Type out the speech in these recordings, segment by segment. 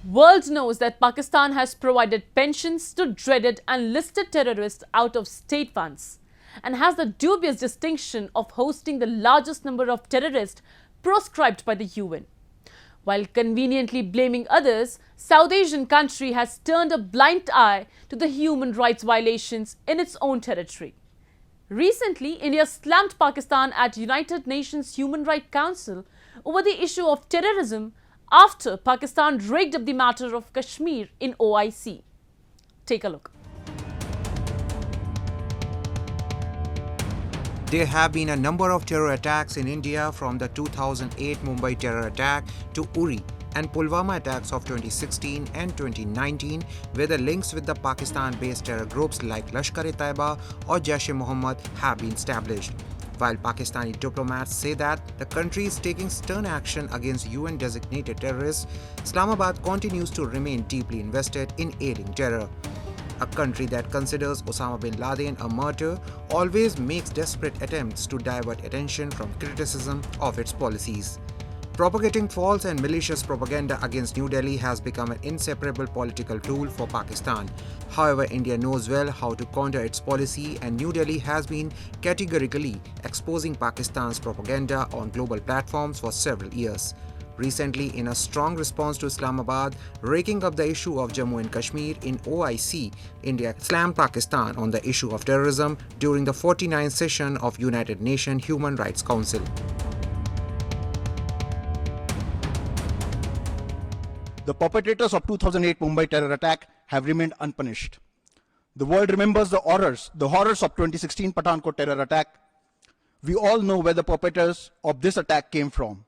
World knows that Pakistan has provided pensions to dreaded and listed terrorists out of state funds and has the dubious distinction of hosting the largest number of terrorists proscribed by the UN. While conveniently blaming others, South Asian country has turned a blind eye to the human rights violations in its own territory. Recently, India slammed Pakistan at United Nations Human Rights Council over the issue of terrorism after Pakistan raked up the matter of Kashmir in OIC. Take a look. There have been a number of terror attacks in India, from the 2008 Mumbai terror attack to Uri and Pulwama attacks of 2016 and 2019, where the links with the Pakistan-based terror groups like Lashkar-e-Taiba or Jaish-e-Mohammed have been established. While Pakistani diplomats say that the country is taking stern action against UN-designated terrorists, Islamabad continues to remain deeply invested in aiding terror. A country that considers Osama bin Laden a martyr always makes desperate attempts to divert attention from criticism of its policies. Propagating false and malicious propaganda against New Delhi has become an inseparable political tool for Pakistan. However, India knows well how to counter its policy, and New Delhi has been categorically exposing Pakistan's propaganda on global platforms for several years. Recently, in a strong response to Islamabad raking up the issue of Jammu and Kashmir in OIC, India slammed Pakistan on the issue of terrorism during the 49th session of United Nations Human Rights Council. The perpetrators of 2008 Mumbai terror attack have remained unpunished. The world remembers the horrors of 2016 Pathankot terror attack. We all know where the perpetrators of this attack came from.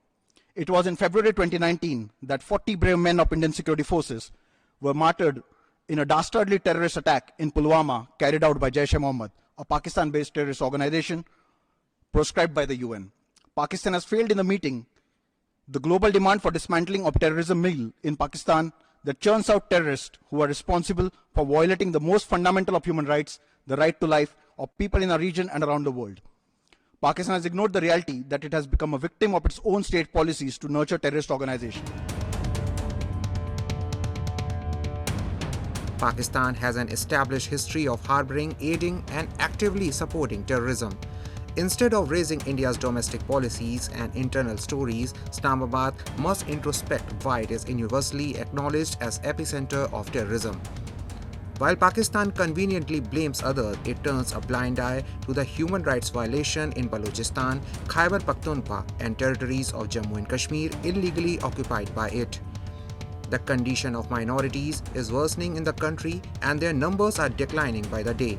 It was in February 2019 that 40 brave men of Indian security forces were martyred in a dastardly terrorist attack in Pulwama carried out by Jaish-e-Mohammed, a Pakistan-based terrorist organization proscribed by the UN. Pakistan has failed in the meeting the global demand for dismantling of terrorism mill in Pakistan that churns out terrorists who are responsible for violating the most fundamental of human rights, the right to life of people in our region and around the world. Pakistan has ignored the reality that it has become a victim of its own state policies to nurture terrorist organizations. Pakistan has an established history of harboring, aiding, and actively supporting terrorism. Instead of raising India's domestic policies and internal stories, Islamabad must introspect why it is universally acknowledged as epicenter of terrorism. While Pakistan conveniently blames others, it turns a blind eye to the human rights violation in Balochistan, Khyber Pakhtunkhwa, and territories of Jammu and Kashmir illegally occupied by it. The condition of minorities is worsening in the country, and their numbers are declining by the day.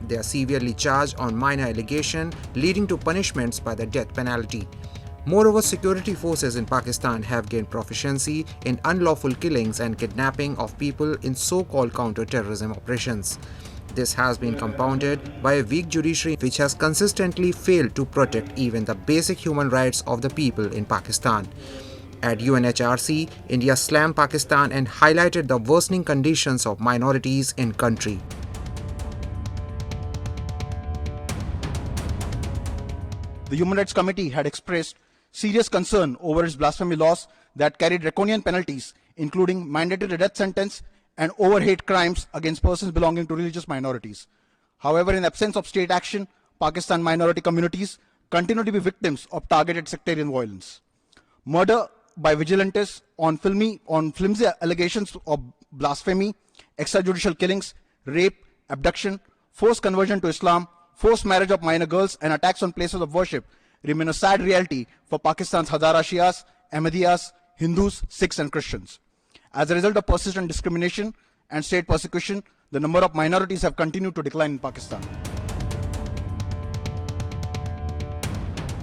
They are severely charged on minor allegations, leading to punishments by the death penalty. Moreover, security forces in Pakistan have gained proficiency in unlawful killings and kidnapping of people in so-called counter-terrorism operations. This has been compounded by a weak judiciary which has consistently failed to protect even the basic human rights of the people in Pakistan. At UNHRC, India slammed Pakistan and highlighted the worsening conditions of minorities in country. The Human Rights Committee had expressed serious concern over its blasphemy laws that carried draconian penalties, including mandatory death sentence and over-hate crimes against persons belonging to religious minorities. However, in absence of state action, Pakistan minority communities continue to be victims of targeted sectarian violence. Murder by vigilantes on flimsy allegations of blasphemy, extrajudicial killings, rape, abduction, forced conversion to Islam, forced marriage of minor girls, and attacks on places of worship remain a sad reality for Pakistan's Hazara Shias, Ahmadiyas, Hindus, Sikhs, and Christians. As a result of persistent discrimination and state persecution, the number of minorities have continued to decline in Pakistan.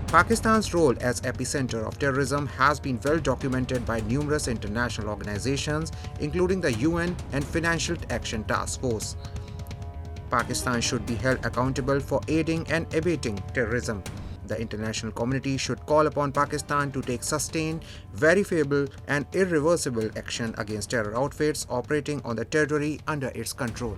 Pakistan's role as epicenter of terrorism has been well documented by numerous international organizations, including the UN and Financial Action Task Force. Pakistan should be held accountable for aiding and abating terrorism. The international community should call upon Pakistan to take sustained, verifiable, and irreversible action against terror outfits operating on the territory under its control.